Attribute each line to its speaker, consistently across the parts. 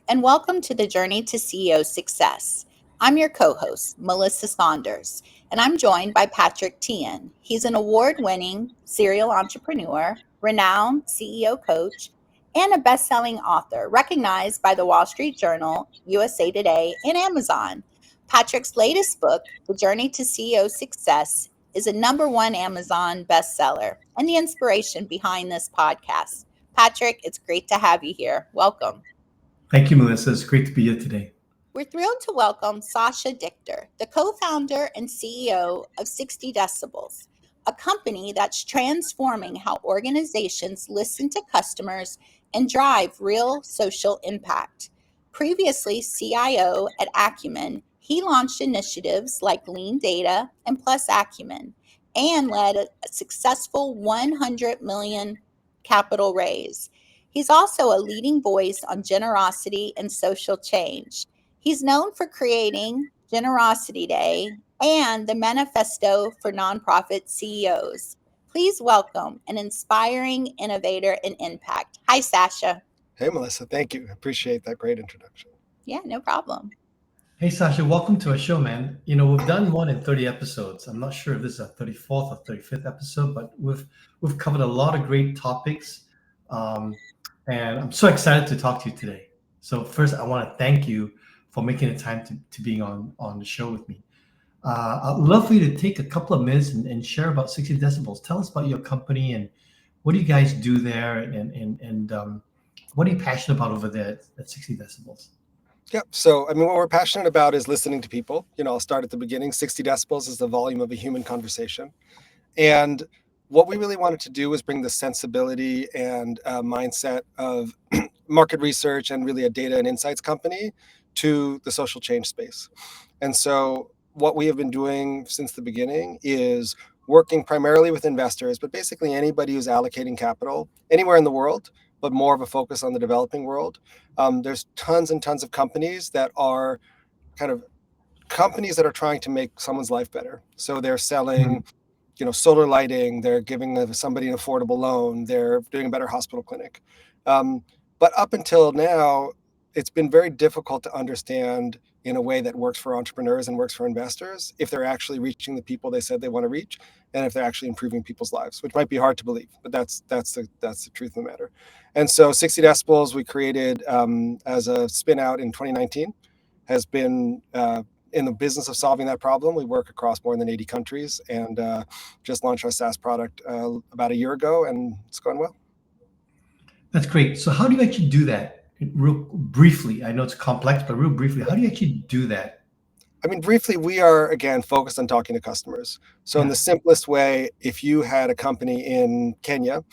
Speaker 1: and welcome to the Journey to CEO Success. I'm your co host, Melissa Saunders, and I'm joined by Patrick Thean. He's an award winning serial entrepreneur, renowned CEO coach, and a best selling author recognized by the Wall Street Journal, USA Today, and Amazon. Patrick's latest book, The Journey to CEO Success, is a number one Amazon bestseller and the inspiration behind this podcast. Patrick, it's great to have you here. Welcome.
Speaker 2: Thank you, Melissa. It's great to be here today.
Speaker 1: We're thrilled to welcome Sasha Dichter, the co founder and CEO of 60 Decibels, a company that's transforming how organizations listen to customers and drive real social impact. Previously CIO at Acumen, he launched initiatives like Lean Data and Plus Acumen and led a successful 100 million capital raise. He's also a leading voice on generosity and social change. He's known for creating Generosity Day and the Manifesto for nonprofit CEOs. Please welcome an inspiring innovator in impact. Hi, Sasha.
Speaker 3: Hey, Melissa. Thank you. I appreciate that great introduction.
Speaker 1: Yeah, no problem.
Speaker 2: Hey, Sasha, welcome to our show, man. We've done more than 30 episodes. I'm not sure if this is our 34th or 35th episode, but we've covered a lot of great topics. And I'm so excited to talk to you today. So first, I want to thank you for making the time to being on the show with me. I'd love for you to take a couple of minutes and share about 60 Decibels. Tell us about your company and what do you guys do there and what are you passionate about over there at 60 Decibels?
Speaker 3: Yeah. So, what we're passionate about is listening to people. I'll start at the beginning. 60 decibels is the volume of a human conversation. And what we really wanted to do was bring the sensibility and mindset of market research and really a data and insights company to the social change space. And so what we have been doing since the beginning is working primarily with investors, but basically anybody who's allocating capital anywhere in the world, but more of a focus on the developing world. There's tons and tons of companies that are companies that are trying to make someone's life better. So they're selling, solar lighting, they're giving somebody an affordable loan, they're doing a better hospital clinic. But up until now, it's been very difficult to understand in a way that works for entrepreneurs and works for investors if they're actually reaching the people they said they want to reach and if they're actually improving people's lives, which might be hard to believe, but that's the truth of the matter. And so 60 Decibels we created as a spin out in 2019 has been in the business of solving that problem. We work across more than 80 countries and just launched our SaaS product about a year ago, and it's going well.
Speaker 2: That's great. So how do you actually do that? Real briefly, I know it's complex, but real briefly, how do you actually do that?
Speaker 3: Briefly, we are, again, focused on talking to customers. So in the simplest way, if you had a company in Kenya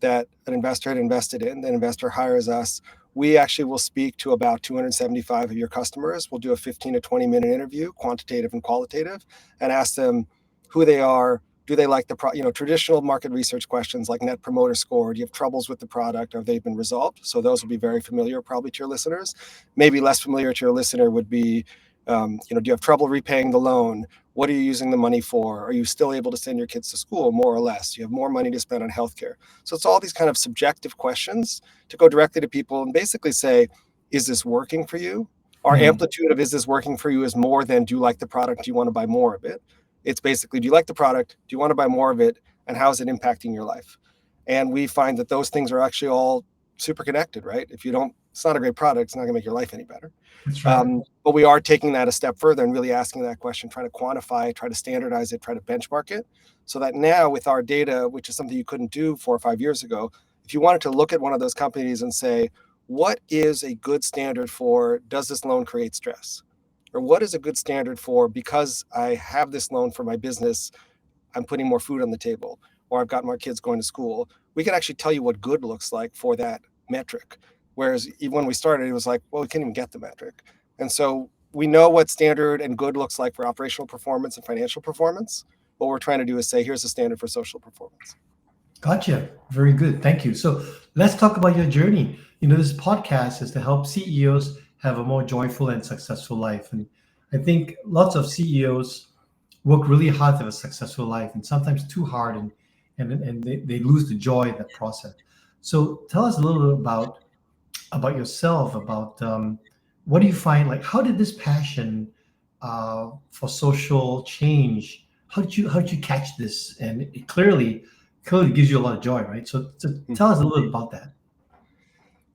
Speaker 3: that an investor had invested in, the investor hires us, we actually will speak to about 275 of your customers. We'll do a 15 to 20 minute interview, quantitative and qualitative, and ask them who they are. Do they like the traditional market research questions like net promoter score? Do you have troubles with the product? Have they been resolved? So those will be very familiar probably to your listeners. Maybe less familiar to your listener would be, do you have trouble repaying the loan? What are you using the money for? Are you still able to send your kids to school, more or less? Do you have more money to spend on healthcare? So it's all these kind of subjective questions to go directly to people and basically say, is this working for you? Our amplitude of is this working for you is more than do you like the product? Do you want to buy more of it? It's basically, do you like the product? Do you want to buy more of it? And how is it impacting your life? And we find that those things are actually all super connected, right? If it's not a great product, it's not going to make your life any better.
Speaker 2: That's right.
Speaker 3: But we are taking that a step further and really asking that question, trying to quantify it, try to standardize it, try to benchmark it, so that now with our data, which is something you couldn't do 4 or 5 years ago, if you wanted to look at one of those companies and say, what is a good standard for, does this loan create stress? Or what is a good standard for, because I have this loan for my business, I'm putting more food on the table, or I've got more kids going to school. We can actually tell you what good looks like for that metric. Whereas even when we started, it was like, well, we can't even get the metric. And so we know what standard and good looks like for operational performance and financial performance. What we're trying to do is say, here's the standard for social performance.
Speaker 2: Gotcha. Very good. Thank you. So let's talk about your journey. This podcast is to help CEOs have a more joyful and successful life. And I think lots of CEOs work really hard to have a successful life and sometimes too hard and they lose the joy in that process. So tell us a little bit about about yourself, about what do you find, like, how did this passion for social change, how did you catch this? And it clearly gives you a lot of joy, right? So tell us a little bit about that.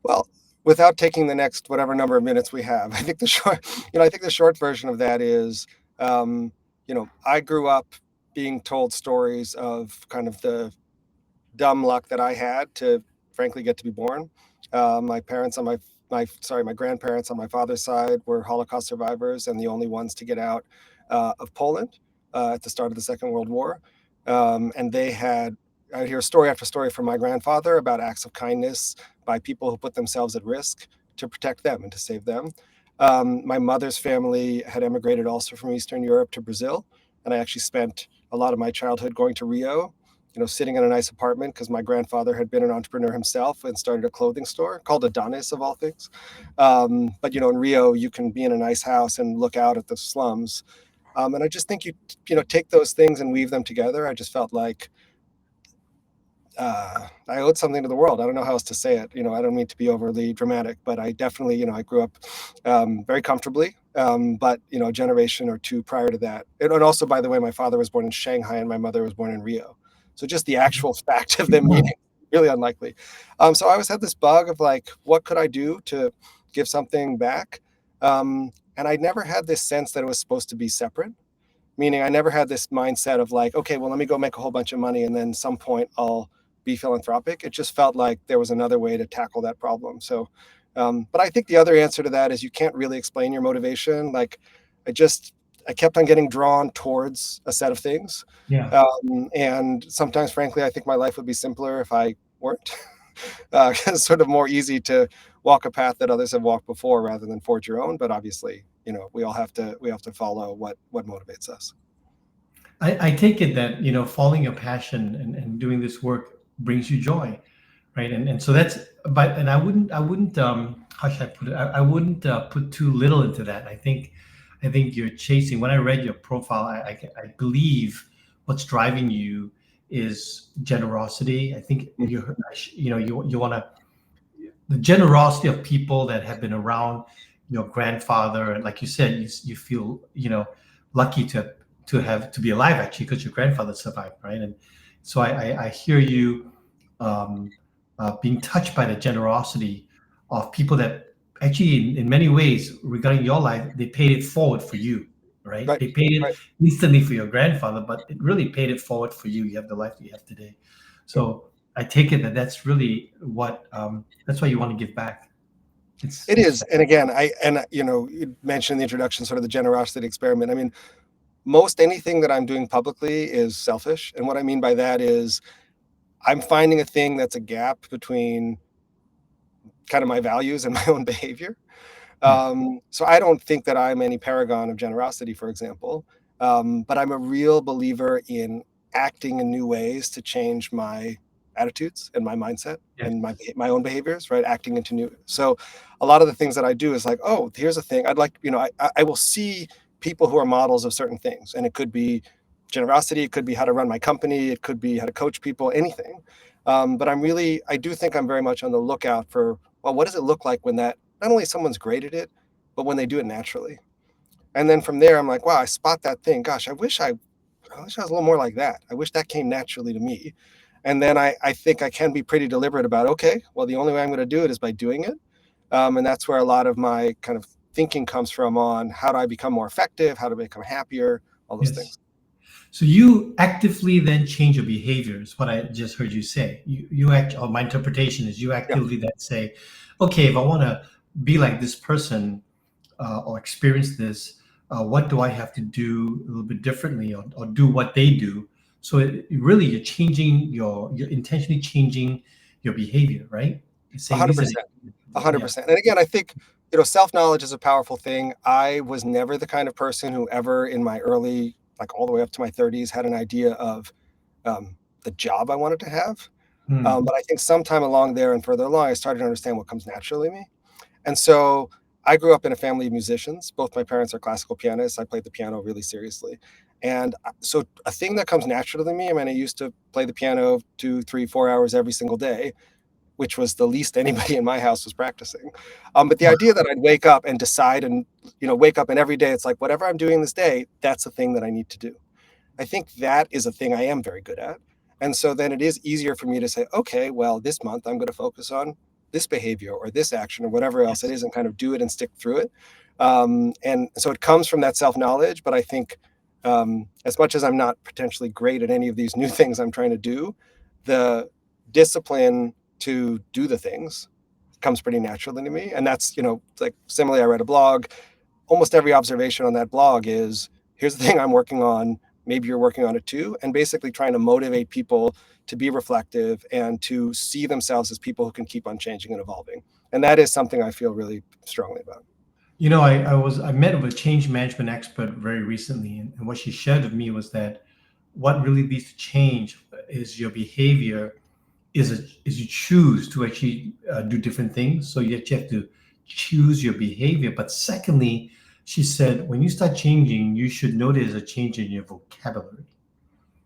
Speaker 3: Well, without taking the next whatever number of minutes we have, I think the short version of that is, I grew up being told stories of kind of the dumb luck that I had to frankly get to be born. My parents on my grandparents on my father's side were Holocaust survivors and the only ones to get out of Poland at the start of the Second World War. And I hear story after story from my grandfather about acts of kindness by people who put themselves at risk to protect them and to save them. My mother's family had emigrated also from Eastern Europe to Brazil, and I actually spent a lot of my childhood going to Rio, sitting in a nice apartment because my grandfather had been an entrepreneur himself and started a clothing store called Adonis of all things. But in Rio, you can be in a nice house and look out at the slums. And I just think you take those things and weave them together. I just felt like I owed something to the world. I don't know how else to say it. I don't mean to be overly dramatic, but I definitely, I grew up very comfortably. But a generation or two prior to that, and also, by the way, my father was born in Shanghai and my mother was born in Rio. So just the actual fact of them meeting, really unlikely. So I always had this bug of like, what could I do to give something back? And I never had this sense that it was supposed to be separate. Meaning I never had this mindset of like, okay, well, let me go make a whole bunch of money and then some point I'll be philanthropic. It just felt like there was another way to tackle that problem. So, but I think the other answer to that is you can't really explain your motivation. Like I kept on getting drawn towards a set of things.
Speaker 2: Yeah.
Speaker 3: And sometimes, frankly, I think my life would be simpler if I weren't. It's sort of more easy to walk a path that others have walked before rather than forge your own. But obviously, we have to follow what motivates us.
Speaker 2: I take it that following your passion and doing this work brings you joy, right? And so that's, but and I wouldn't how should I put it? I wouldn't put too little into that. I think you're chasing. When I read your profile, I believe what's driving you is generosity. I think you want to, the generosity of people that have been around your grandfather, and like you said, you feel lucky to be alive, actually, because your grandfather survived, right? And so I hear you being touched by the generosity of people that actually, in many ways, regarding your life, they paid it forward for you, right?
Speaker 3: Right.
Speaker 2: They paid it
Speaker 3: Right.
Speaker 2: instantly for your grandfather, but it really paid it forward for you. You have the life that you have today. So I take it that that's really what that's why you want to give back.
Speaker 3: It is. And again, you mentioned in the introduction sort of the generosity experiment. I mean, most anything that I'm doing publicly is selfish. And what I mean by that is I'm finding a thing that's a gap between kind of my values and my own behavior.
Speaker 2: Yeah.
Speaker 3: So I don't think that I'm any paragon of generosity, for example. But I'm a real believer in acting in new ways to change my attitudes and my mindset
Speaker 2: Yes.
Speaker 3: and my own behaviors, right? Acting into new. So a lot of the things that I do is like, oh, here's a thing I'd like, I will see people who are models of certain things. And it could be generosity, it could be how to run my company, it could be how to coach people, anything. But I do think I'm very much on the lookout for, well, what does it look like when that not only someone's great at it, but when they do it naturally. And then from there, I'm like, wow, I spot that thing. Gosh, I wish I was a little more like that. I wish that came naturally to me. And then I think I can be pretty deliberate about, okay, well, the only way I'm going to do it is by doing it. And that's where a lot of my kind of thinking comes from on how do I become more effective, how to become happier, all those
Speaker 2: Yes.
Speaker 3: things.
Speaker 2: So you actively then change your behaviors. What I just heard you say, or my interpretation is you
Speaker 3: Yeah,
Speaker 2: actively then say, okay, if I want to be like this person or experience this, what do I have to do a little bit differently, or do what they do? So really, you're intentionally changing your behavior, right? You're saying these are
Speaker 3: 100%. 100%. And again, I think, self-knowledge is a powerful thing. I was never the kind of person who ever in my early, like all the way up to my 30s, had an idea of the job I wanted to have. But I think sometime along there and further along, I started to understand what comes naturally to me. And so I grew up in a family of musicians. Both my parents are classical pianists. I played the piano really seriously. And so a thing that comes natural to me, I mean, I used to play the piano 2, 3, 4 hours every single day. which was the least anybody in my house was practicing. But the idea that I'd wake up and decide and, wake up and every day it's like, whatever I'm doing this day, that's the thing that I need to do. I think that is a thing I am very good at. And so then it is easier for me to say, okay, well, this month I'm going to focus on this behavior or this action or whatever else it is and kind of do it and stick through it. And so it comes from that self-knowledge. But I think as much as I'm not potentially great at any of these new things I'm trying to do, the discipline to do the things comes pretty naturally to me. And that's, like similarly, I read a blog. Almost every observation on that blog is, here's the thing I'm working on. Maybe you're working on it too. And basically trying to motivate people to be reflective and to see themselves as people who can keep on changing and evolving. And that is something I feel really strongly about.
Speaker 2: I met with a change management expert very recently, and what she shared with me was that what really leads to change is your behavior. Is you choose to actually do different things. So you have to choose your behavior. But secondly, she said, when you start changing, you should notice a change in your vocabulary.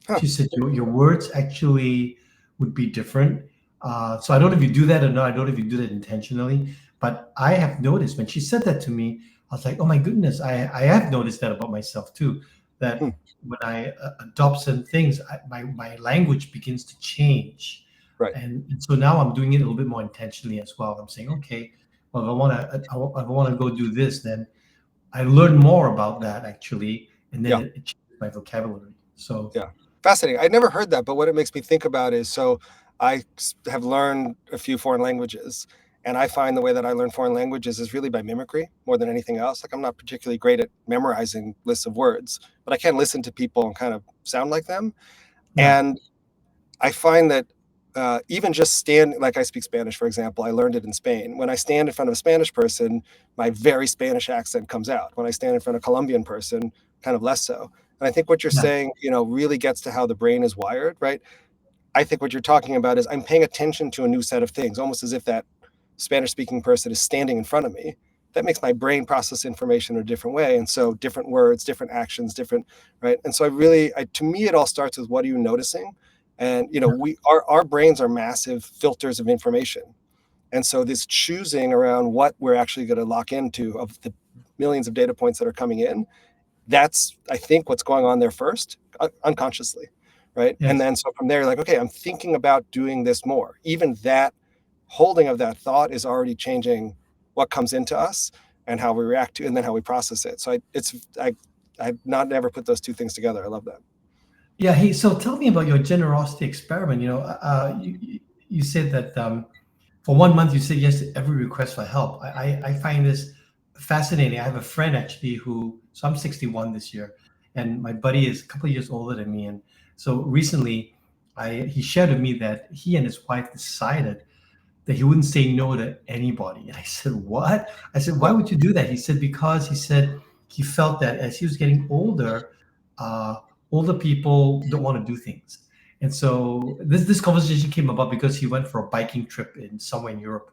Speaker 3: Huh.
Speaker 2: She said your words actually would be different. So I don't know if you do that or not. I don't know if you do that intentionally. But I have noticed when she said that to me, I was like, oh my goodness, I have noticed that about myself too. That when I adopt certain things, my language begins to change.
Speaker 3: Right.
Speaker 2: And so now I'm doing it a little bit more intentionally as well. I'm saying, okay, well, if I want to go do this, then I learn more about that actually, and then it changes my vocabulary. So
Speaker 3: yeah, fascinating. I'd never heard that, but what it makes me think about is, so I have learned a few foreign languages, and I find the way that I learn foreign languages is really by mimicry more than anything else. Like I'm not particularly great at memorizing lists of words, but I can listen to people and kind of sound like them.
Speaker 2: Yeah.
Speaker 3: And I find that even just like I speak Spanish, for example, I learned it in Spain. When I stand in front of a Spanish person, my very Spanish accent comes out. When I stand in front of a Colombian person, kind of less so. And I think what you're saying, really gets to how the brain is wired, right? I think what you're talking about is I'm paying attention to a new set of things, almost as if that Spanish speaking person is standing in front of me. That makes my brain process information in a different way. And so different words, different actions, different, right? And so to me, it all starts with, what are you noticing? And, our brains are massive filters of information. And so this choosing around what we're actually going to lock into of the millions of data points that are coming in, that's, I think, what's going on there first, unconsciously, right?
Speaker 2: Yes.
Speaker 3: And then so from there, you're like, okay, I'm thinking about doing this more. Even that holding of that thought is already changing what comes into us and how we react to, and then how we process it. So I've not never put those two things together. I love that.
Speaker 2: Yeah. Hey, so tell me about your generosity experiment. You said that for 1 month you said yes to every request for help. I find this fascinating. I have a friend actually so I'm 61 this year, and my buddy is a couple of years older than me. And so recently, he shared with me that he and his wife decided that he wouldn't say no to anybody. And I said, what? I said, why would you do that? He said, because he felt that as he was getting older, older people don't want to do things. And so this conversation came about because he went for a biking trip somewhere in Europe,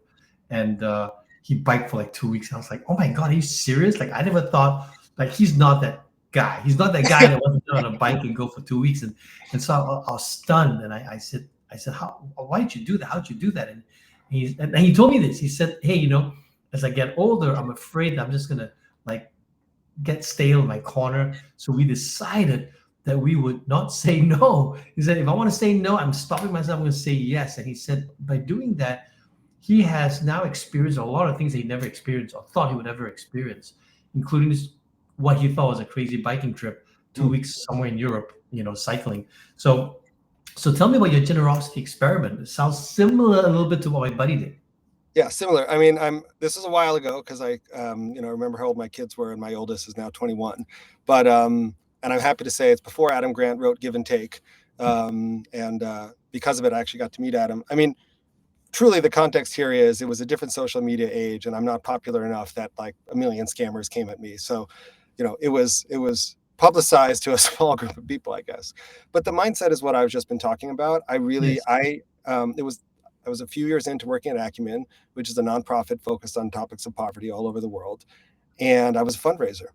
Speaker 2: and he biked for like 2 weeks. And I was like, oh my God, are you serious? Like I never thought, like he's not that guy. He's not that guy that wants to get on a bike and go for 2 weeks. And so I was stunned. And I said, why did you do that? How'd you do that? And he told me this. He said, hey, as I get older, I'm afraid I'm just gonna like get stale in my corner. So we decided that we would not say no. He said, if I want to say no, I'm stopping myself. I'm going to say yes. And he said, by doing that, he has now experienced a lot of things that he never experienced or thought he would ever experience, including what he thought was a crazy biking trip, 2 weeks somewhere in Europe, cycling. So tell me about your generosity experiment. It sounds similar a little bit to what my buddy did.
Speaker 3: Yeah, similar. I mean, this is a while ago because I remember how old my kids were, and my oldest is now 21. But and I'm happy to say it's before Adam Grant wrote Give and Take, and because of it, I actually got to meet Adam. I mean, truly, the context here is it was a different social media age, and I'm not popular enough that like a million scammers came at me. So, it was publicized to a small group of people, I guess. But the mindset is what I've just been talking about. I was a few years into working at Acumen, which is a nonprofit focused on topics of poverty all over the world. And I was a fundraiser.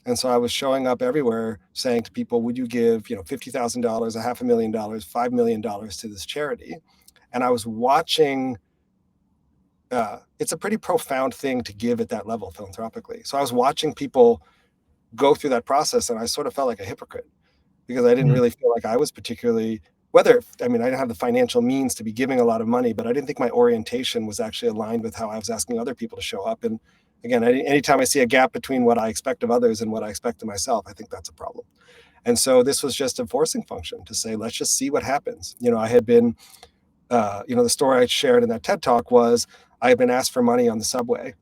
Speaker 3: And so I was showing up everywhere saying to people, would you give, $50,000, $500,000, $5 million to this charity? And I was watching it's a pretty profound thing to give at that level philanthropically. So I was watching people go through that process, and I sort of felt like a hypocrite because I didn't really feel like I was particularly, I didn't have the financial means to be giving a lot of money, but I didn't think my orientation was actually aligned with how I was asking other people to show up. And again, anytime I see a gap between what I expect of others and what I expect of myself, I think that's a problem. And so this was just a forcing function to say, let's just see what happens. I had been, the story I shared in that TED Talk was I had been asked for money on the subway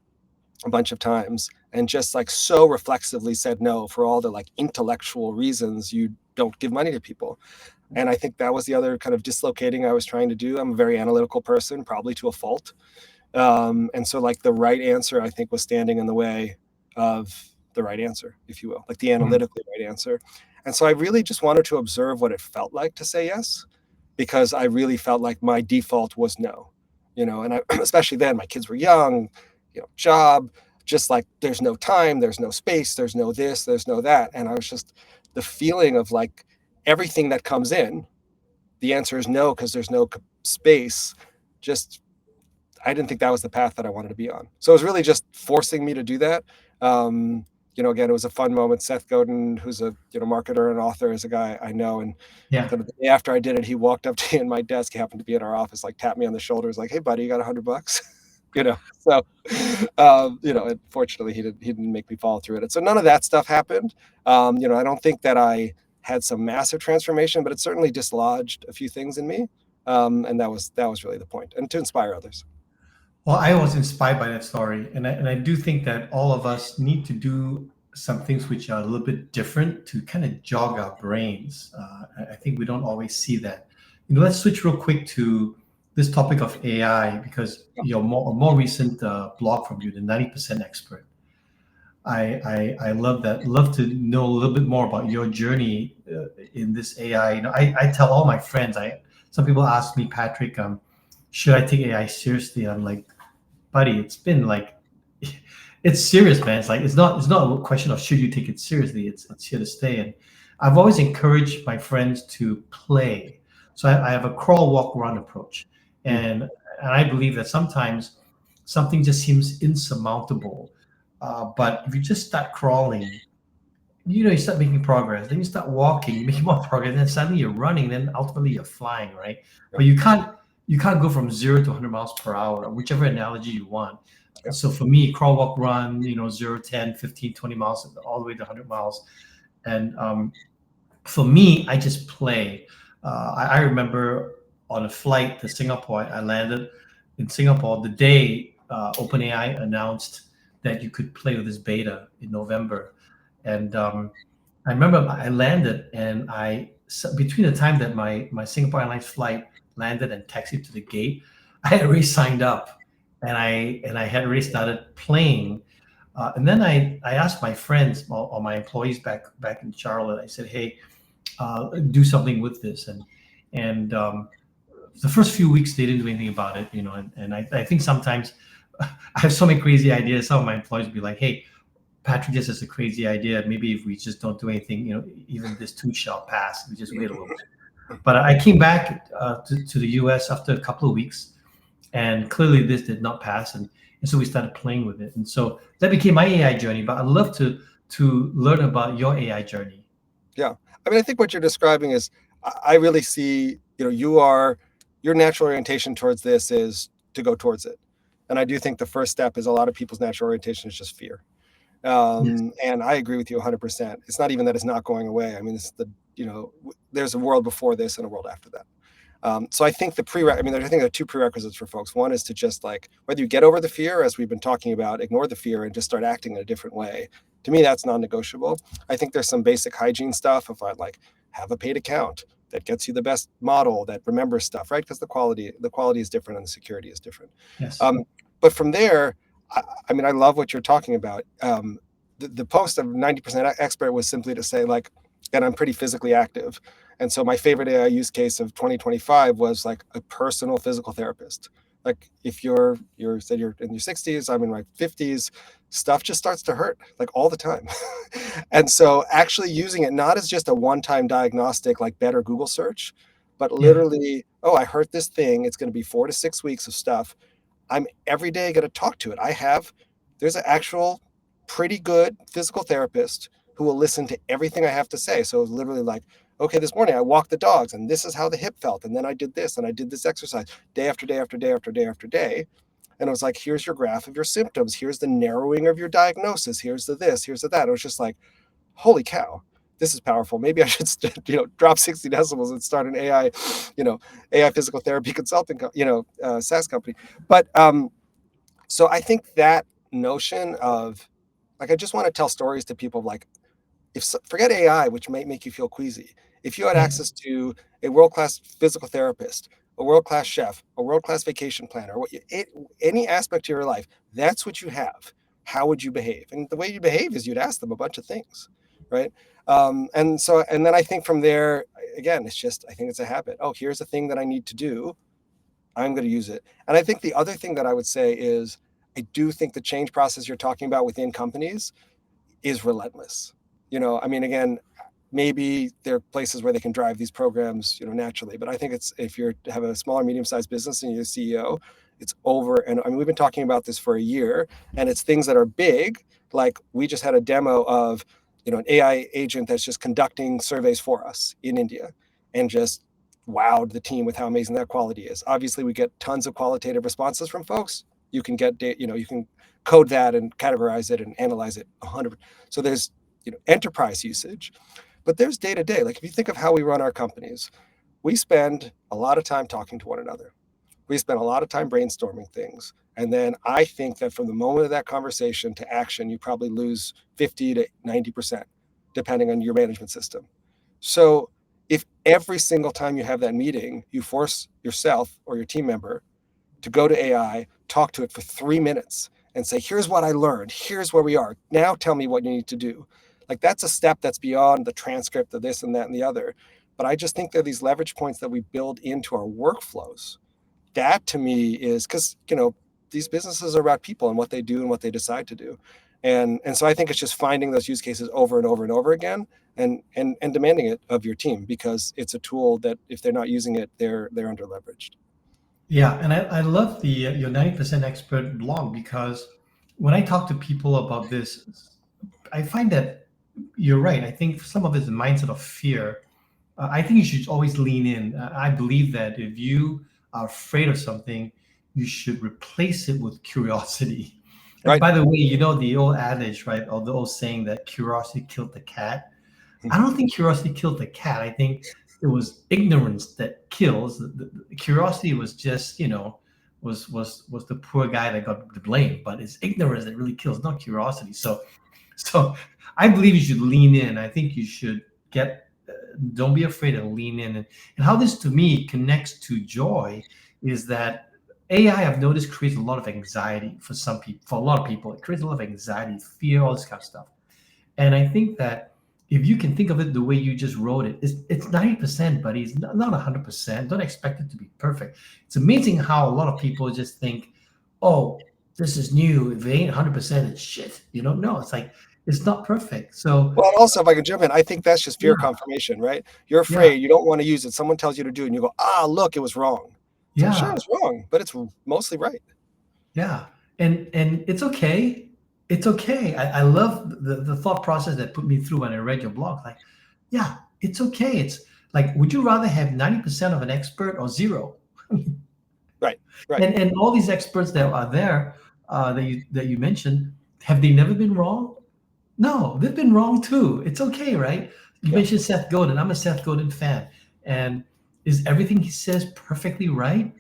Speaker 3: a bunch of times and just like so reflexively said no for all the like intellectual reasons you don't give money to people. And I think that was the other kind of dislocating I was trying to do. I'm a very analytical person, probably to a fault. And so like the right answer, I think, was standing in the way of the right answer, if you will, like the analytically right answer. And so I really just wanted to observe what it felt like to say yes, because I really felt like my default was no, and especially then my kids were young, job, just like there's no time, there's no space, there's no this, there's no that. And I was just the feeling of like everything that comes in, the answer is no, because there's no space. Just, I didn't think that was the path that I wanted to be on. So it was really just forcing me to do that. Again, it was a fun moment. Seth Godin, who's a marketer and author, is a guy I know. And the day after I did it, he walked up to me in my desk. He happened to be in our office, like tapped me on the shoulder, was like, "Hey, buddy, you got $100?" So, fortunately he didn't make me follow through it. So none of that stuff happened. I don't think that I had some massive transformation, but it certainly dislodged a few things in me. And that was really the point, and to inspire others.
Speaker 2: Well, I was inspired by that story, and I do think that all of us need to do some things which are a little bit different to kind of jog our brains. I think we don't always see that. Let's switch real quick to this topic of AI, because your more recent blog from you, the 90% Expert. I love that. Love to know a little bit more about your journey in this AI. I tell all my friends. Some people ask me, Patrick, should I take AI seriously? I'm like, buddy, it's been like, it's serious, man. It's like it's not a question of should you take it seriously. It's here to stay. And I've always encouraged my friends to play. So I have a crawl, walk, run approach, and I believe that sometimes something just seems insurmountable, but if you just start crawling, you start making progress. Then you start walking, you make more progress. Then suddenly you're running. Then ultimately you're flying, right? But you can't go from 0 to 100 miles per hour, or whichever analogy you want. So for me, crawl, walk, run, 0, 10, 15, 20 miles, all the way to 100 miles. And for me, I just play. I remember on a flight to Singapore, I landed in Singapore the day OpenAI announced that you could play with this beta in November. And I remember I landed, and between the time that my Singapore Airlines flight landed and taxied to the gate, I had already signed up, and I had already started playing. And then I asked my friends or my employees back in Charlotte. I said, "Hey, do something with this." And the first few weeks they didn't do anything about it, And I think sometimes I have so many crazy ideas. Some of my employees would be like, "Hey, Patrick just has a crazy idea. Maybe if we just don't do anything, even this too shall pass. We just wait a little bit." But I came back to the US after a couple of weeks, and clearly this did not pass. And so we started playing with it. And so that became my AI journey. But I'd love to learn about your AI journey.
Speaker 3: Yeah. I think what you're describing is, I really see, your natural orientation towards this is to go towards it. And I do think the first step is a lot of people's natural orientation is just fear. And I agree with you 100%. It's not even that it's not going away. It's there's a world before this and a world after that. So I think I think there are two prerequisites for folks. One is to just like, whether you get over the fear, as we've been talking about, ignore the fear and just start acting in a different way. To me, that's non-negotiable. I think there's some basic hygiene stuff of like, have a paid account that gets you the best model that remembers stuff, right? Because the quality is different and the security is different.
Speaker 2: Yes.
Speaker 3: But from there, I love what you're talking about. The post of 90% Expert was simply to say, like, and I'm pretty physically active. And so my favorite AI use case of 2025 was like a personal physical therapist. Like if you're in your 60s, I'm in my 50s, stuff just starts to hurt like all the time. And so actually using it not as just a one-time diagnostic, like better Google search, but literally, oh, I hurt this thing. It's going to be 4 to 6 weeks of stuff. I'm every day going to talk to it. There's an actual pretty good physical therapist who will listen to everything I have to say. So it's literally like, okay, this morning I walked the dogs and this is how the hip felt. And then I did this and I did this exercise day after day after day after day after day. And it was like, here's your graph of your symptoms. Here's the narrowing of your diagnosis. Here's the this, here's the that. It was just like, holy cow, this is powerful. Maybe I should, drop 60 decibels and start an AI physical therapy consulting, SaaS company. But so I think that notion of like, I just want to tell stories to people of like, forget AI, which might make you feel queasy. If you had
Speaker 2: Yeah.
Speaker 3: access to a world-class physical therapist, a world-class chef, a world-class vacation planner, any aspect of your life, that's what you have. How would you behave? And the way you behave is you'd ask them a bunch of things, right? And then I think from there, again, I think it's a habit. Oh, here's a thing that I need to do. I'm going to use it. And I think the other thing that I would say is, I do think the change process you're talking about within companies is relentless. Again, maybe there are places where they can drive these programs, naturally. But I think it's, if you have a small or medium-sized business and you're a CEO, it's over. And we've been talking about this for a year, and it's things that are big. Like we just had a demo of, an AI agent that's just conducting surveys for us in India, and just wowed the team with how amazing that quality is. Obviously, we get tons of qualitative responses from folks. You can get, you can code that and categorize it and analyze it 100. So there's, enterprise usage, but there's day to day. Like if you think of how we run our companies, we spend a lot of time talking to one another. We spend a lot of time brainstorming things. And then I think that from the moment of that conversation to action, you probably lose 50 to 90%, depending on your management system. So if every single time you have that meeting, you force yourself or your team member to go to AI, talk to it for 3 minutes and say, here's what I learned. Here's where we are. Now tell me what you need to do. Like that's a step that's beyond the transcript of this and that and the other. But I just think there are these leverage points that we build into our workflows. That to me is because, these businesses are about people and what they do and what they decide to do. And so I think it's just finding those use cases over and over and over again, and demanding it of your team, because it's a tool that if they're not using it, they're under leveraged.
Speaker 2: Yeah, and I love the your 90% expert blog, because when I talk to people about this, I find that you're right. I think some of it's a mindset of fear. I think you should always lean in. I believe that if you are afraid of something, you should replace it with curiosity. And
Speaker 3: Right.
Speaker 2: by the way, the old adage, right, or the old saying that curiosity killed the cat. I don't think curiosity killed the cat. I think it was ignorance that kills. The curiosity was just, was the poor guy that got the blame. But it's ignorance that really kills, not curiosity. So I believe you should lean in. I think you should don't be afraid to lean in. And how this to me connects to joy is that AI, I've noticed, creates a lot of anxiety for some people. For a lot of people, it creates a lot of anxiety, fear, all this kind of stuff. And I think that if you can think of it the way you just wrote it, it's 90%, buddy. It's not 100%. Don't expect it to be perfect. It's amazing how a lot of people just think, oh, this is new. If it ain't 100%, it's shit. No, it's like, it's not perfect. So,
Speaker 3: Well, also, if I can jump in, I think that's just fear
Speaker 2: yeah,
Speaker 3: confirmation, right? You're
Speaker 2: yeah,
Speaker 3: afraid, you don't want to use it. Someone tells you to do it, and you go, look, it was wrong. It's like, sure,
Speaker 2: yeah,
Speaker 3: it's wrong, but it's mostly right.
Speaker 2: yeah. And it's okay. It's okay. I love the thought process that put me through when I read your blog. Like, yeah, it's okay. It's like, would you rather have 90% of an expert or zero?
Speaker 3: Right, right.
Speaker 2: And all these experts that are there, that you mentioned, have they never been wrong? No, they've been wrong too. It's okay, right? You
Speaker 3: Yeah.
Speaker 2: mentioned Seth Godin. I'm a Seth Godin fan. And is everything he says perfectly right?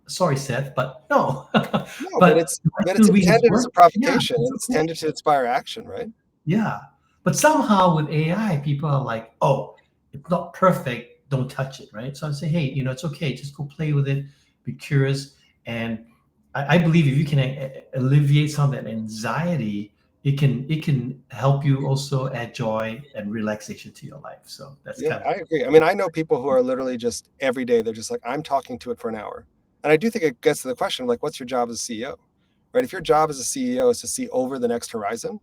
Speaker 2: Sorry, Seth, but no.
Speaker 3: No, but
Speaker 2: But
Speaker 3: it's
Speaker 2: do I
Speaker 3: but it's
Speaker 2: still read his
Speaker 3: intended as
Speaker 2: work?
Speaker 3: a
Speaker 2: Yeah,
Speaker 3: provocation,
Speaker 2: it's
Speaker 3: and it's
Speaker 2: okay.
Speaker 3: tended to inspire action, right?
Speaker 2: Yeah. But somehow with AI, people are like, oh, it's not perfect. Don't touch it, right? So I say, hey, it's okay. Just go play with it. Be curious. And I believe if you can alleviate some of that anxiety, it can help you also add joy and relaxation to your life. So that's
Speaker 3: Yeah,
Speaker 2: kind of
Speaker 3: I agree. I know people who are literally just every day, they're just like, I'm talking to it for an hour. And I do think it gets to the question of like, what's your job as a CEO, right? If your job as a CEO is to see over the next horizon,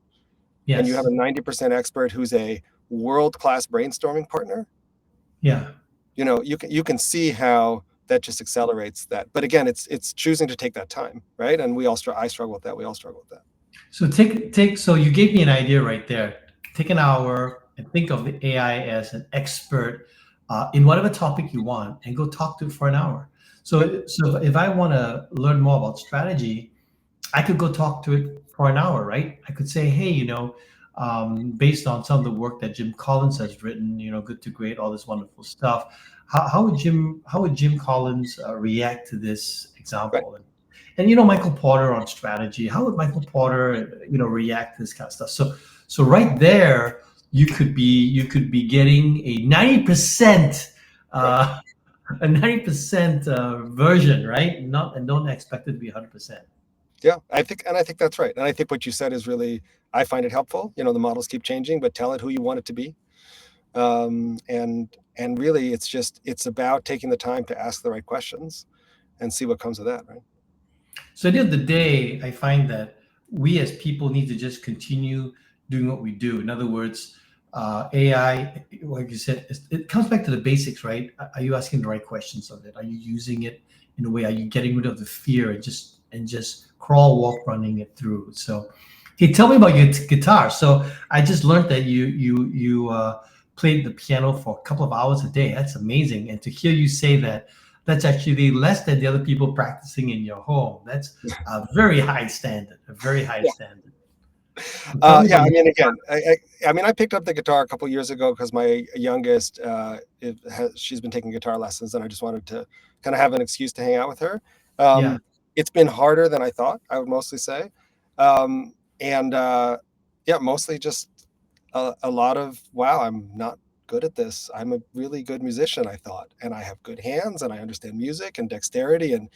Speaker 3: and you have
Speaker 2: yes.
Speaker 3: a 90% expert who's a world-class brainstorming partner,
Speaker 2: Yeah.
Speaker 3: you can see how that just accelerates that. But again, it's choosing to take that time, right? And I struggle with that. We all struggle with that.
Speaker 2: So so you gave me an idea right there. Take an hour and think of the AI as an expert in whatever topic you want, and go talk to it for an hour. So if I want to learn more about strategy, I could go talk to it for an hour, right? I could say, hey, based on some of the work that Jim Collins has written, Good to Great, all this wonderful stuff. How would Jim Collins react to this
Speaker 3: Right.
Speaker 2: example? And Michael Porter on strategy. How would Michael Porter, react to this kind of stuff? So right there, you could be getting a 90%
Speaker 3: Right.
Speaker 2: version, right? Not and don't expect it to be 100%.
Speaker 3: Yeah, I think that's right. And I think what you said is really, I find it helpful. The models keep changing, but tell it who you want it to be. And really, it's about taking the time to ask the right questions and see what comes of that, right?
Speaker 2: So at the end of the day, I find that we as people need to just continue doing what we do. In other words, AI, like you said, it comes back to the basics, right? Are you asking the right questions of it? Are you using it in a way? Are you getting rid of the fear and just crawl, walk, running it through? So, hey, tell me about your guitar. So I just learned that you played the piano for a couple of hours a day. That's amazing. And to hear you say that that's actually less than the other people practicing in your home. That's a very high standard, a very high
Speaker 3: Yeah.
Speaker 2: standard. Tell me
Speaker 3: Yeah,
Speaker 2: about
Speaker 3: I
Speaker 2: your-
Speaker 3: mean, again, I picked up the guitar a couple years ago because my youngest, she's been taking guitar lessons, and I just wanted to kind of have an excuse to hang out with her.
Speaker 2: Yeah.
Speaker 3: It's been harder than I thought, I would mostly say. And yeah, mostly just a lot of, wow, I'm not good at this. I'm a really good musician, I thought, and I have good hands, and I understand music and dexterity. And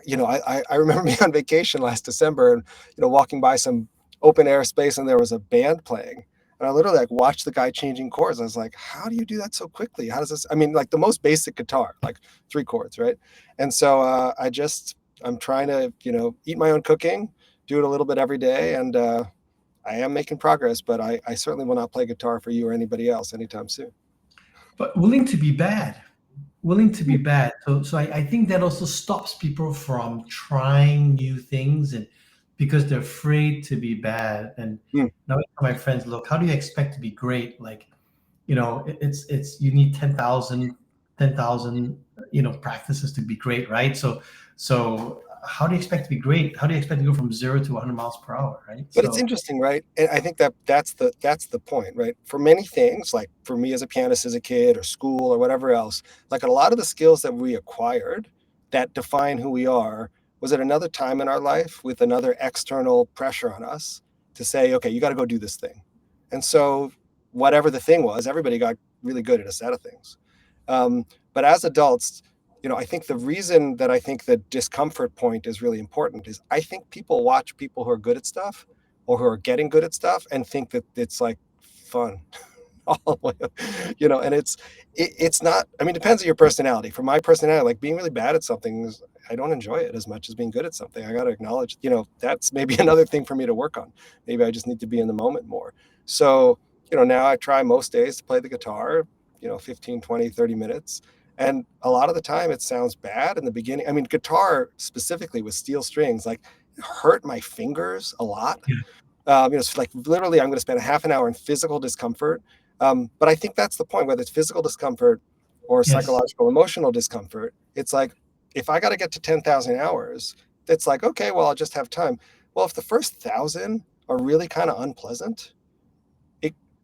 Speaker 3: I remember being on vacation last December, and walking by some open air space, and there was a band playing, and I literally like watched the guy changing chords. I was like, how do you do that so quickly? How does this, I mean, like the most basic guitar, like 3 chords, right? And so I'm trying to eat my own cooking, do it a little bit every day, and I am making progress, but I certainly will not play guitar for you or anybody else anytime soon.
Speaker 2: But willing to be bad. Willing to be bad. So I think that also stops people from trying new things, and because they're afraid to be bad. And
Speaker 3: Mm.
Speaker 2: now I tell my friends, look, how do you expect to be great? Like, it's you need 10,000 practices to be great, right? So how do you expect to be great? How do you expect to go from 0 to 100 miles per hour, right?
Speaker 3: But it's interesting, right? And I think that's the point, right? For many things, like for me as a pianist as a kid, or school, or whatever else, like a lot of the skills that we acquired that define who we are was at another time in our life with another external pressure on us to say, okay, you got to go do this thing. And so whatever the thing was, everybody got really good at a set of things. But as adults, I think the reason that I think the discomfort point is really important is I think people watch people who are good at stuff, or who are getting good at stuff, and think that it's like fun. All the way up, and it's not. I mean, it depends on your personality. For my personality, like being really bad at something, I don't enjoy it as much as being good at something. I got to acknowledge, that's maybe another thing for me to work on. Maybe I just need to be in the moment more. So, now I try most days to play the guitar, 15, 20, 30 minutes. And a lot of the time it sounds bad in the beginning. I mean, guitar specifically with steel strings, like hurt my fingers a lot. It's like literally I'm going to spend a half an hour in physical discomfort. But I think that's the point, whether it's physical discomfort or
Speaker 2: Yes.
Speaker 3: psychological, emotional discomfort. It's like, if I got to get to 10,000 hours, it's like, okay, well, I'll just have time. Well, if the first 1,000 are really kind of unpleasant,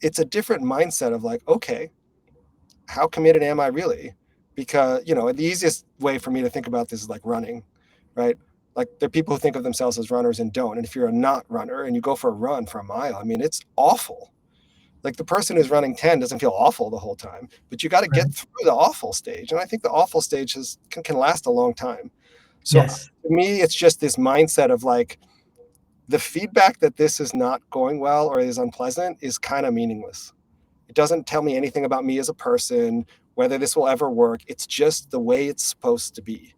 Speaker 3: it's a different mindset of like, okay, how committed am I really? Because, the easiest way for me to think about this is like running, right? Like there are people who think of themselves as runners and don't. And if you're a not runner and you go for a run for a mile, I mean, it's awful. Like the person who's running 10 doesn't feel awful the whole time, but you got to get through the awful stage. And I think the awful stage can last a long time. So
Speaker 2: Yes.
Speaker 3: to me, it's just this mindset of like, the feedback that this is not going well or is unpleasant is kind of meaningless. It doesn't tell me anything about me as a person, whether this will ever work. It's just the way it's supposed to be.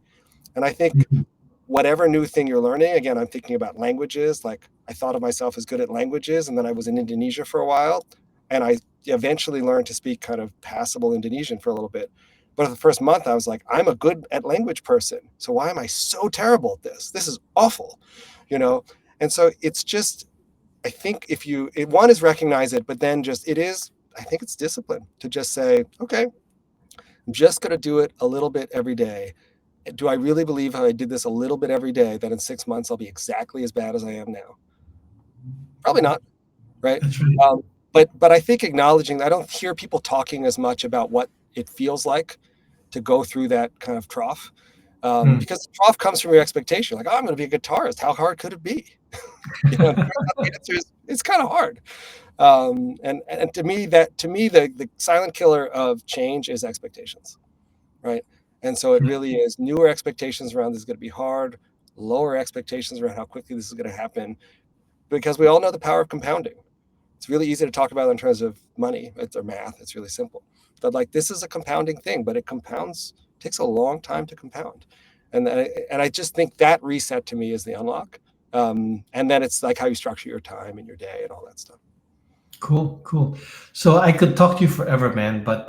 Speaker 3: And I think
Speaker 2: Mhm.
Speaker 3: whatever new thing you're learning, again, I'm thinking about languages. Like I thought of myself as good at languages, and then I was in Indonesia for a while, and I eventually learned to speak kind of passable Indonesian for a little bit. But for the first month, I was like, I'm a good at language person. So why am I so terrible at this? This is awful, you know? And so it's just, I think one is recognize it, but then I think it's discipline to just say, okay, I'm just going to do it a little bit every day. Do I really believe if I did this a little bit every day, that in 6 months, I'll be exactly as bad as I am now? Probably not. Right.
Speaker 2: That's right.
Speaker 3: But I think acknowledging, I don't hear people talking as much about what it feels like to go through that kind of trough. Because the trough comes from your expectation. Like, oh, I'm going to be a guitarist. How hard could it be? You know, the answer is, it's kind of hard. And to me, the silent killer of change is expectations, right? And so it really is newer expectations around this is going to be hard, lower expectations around how quickly this is going to happen, because we all know the power of compounding. It's really easy to talk about in terms of money or math. It's really simple. But like, this is a compounding thing, but it takes a long time to compound. And I just think that reset to me is the unlock. And then it's like how you structure your time and your day and all that stuff.
Speaker 2: Cool. So I could talk to you forever, man, but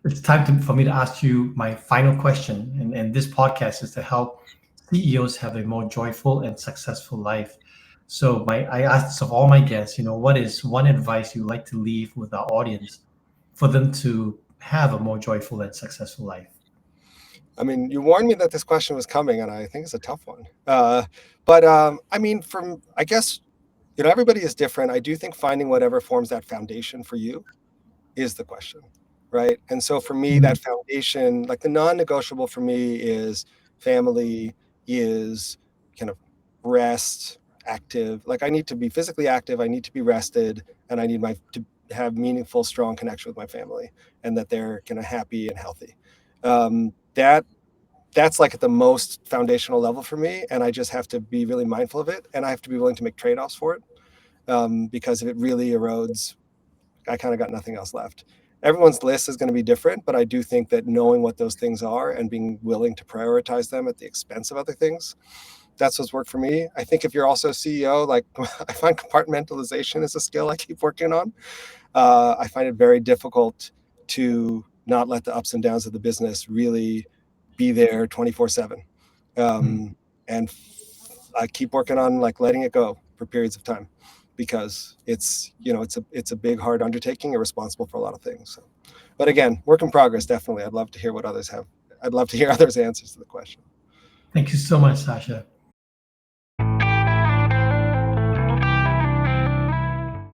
Speaker 2: it's time for me to ask you my final question. And this podcast is to help CEOs have a more joyful and successful life. So I ask this of all my guests, what is one advice you like to leave with our audience for them to have a more joyful and successful life?
Speaker 3: I mean, you warned me that this question was coming, and I think it's a tough one. I mean, I guess, everybody is different. I do think finding whatever forms that foundation for you is the question, right? And so for me, that foundation, like the non-negotiable for me is family, is kind of rest, active. Like, I need to be physically active, I need to be rested, and I need to have meaningful, strong connection with my family, and that they're kind of happy and healthy. That's like at the most foundational level for me, and I just have to be really mindful of it, and I have to be willing to make trade-offs for it, because if it really erodes, I kind of got nothing else left. Everyone's list is going to be different, but I do think that knowing what those things are and being willing to prioritize them at the expense of other things, that's what's worked for me. I think if you're also a CEO, like, I find compartmentalization is a skill I keep working on. I find it very difficult to not let the ups and downs of the business really be there 24/7. And I keep working on like letting it go for periods of time, because it's a big, hard undertaking and responsible for a lot of things. So, but again, work in progress, definitely. I'd love to hear what others have. I'd love to hear others' answers to the question.
Speaker 2: Thank you so much, Sasha.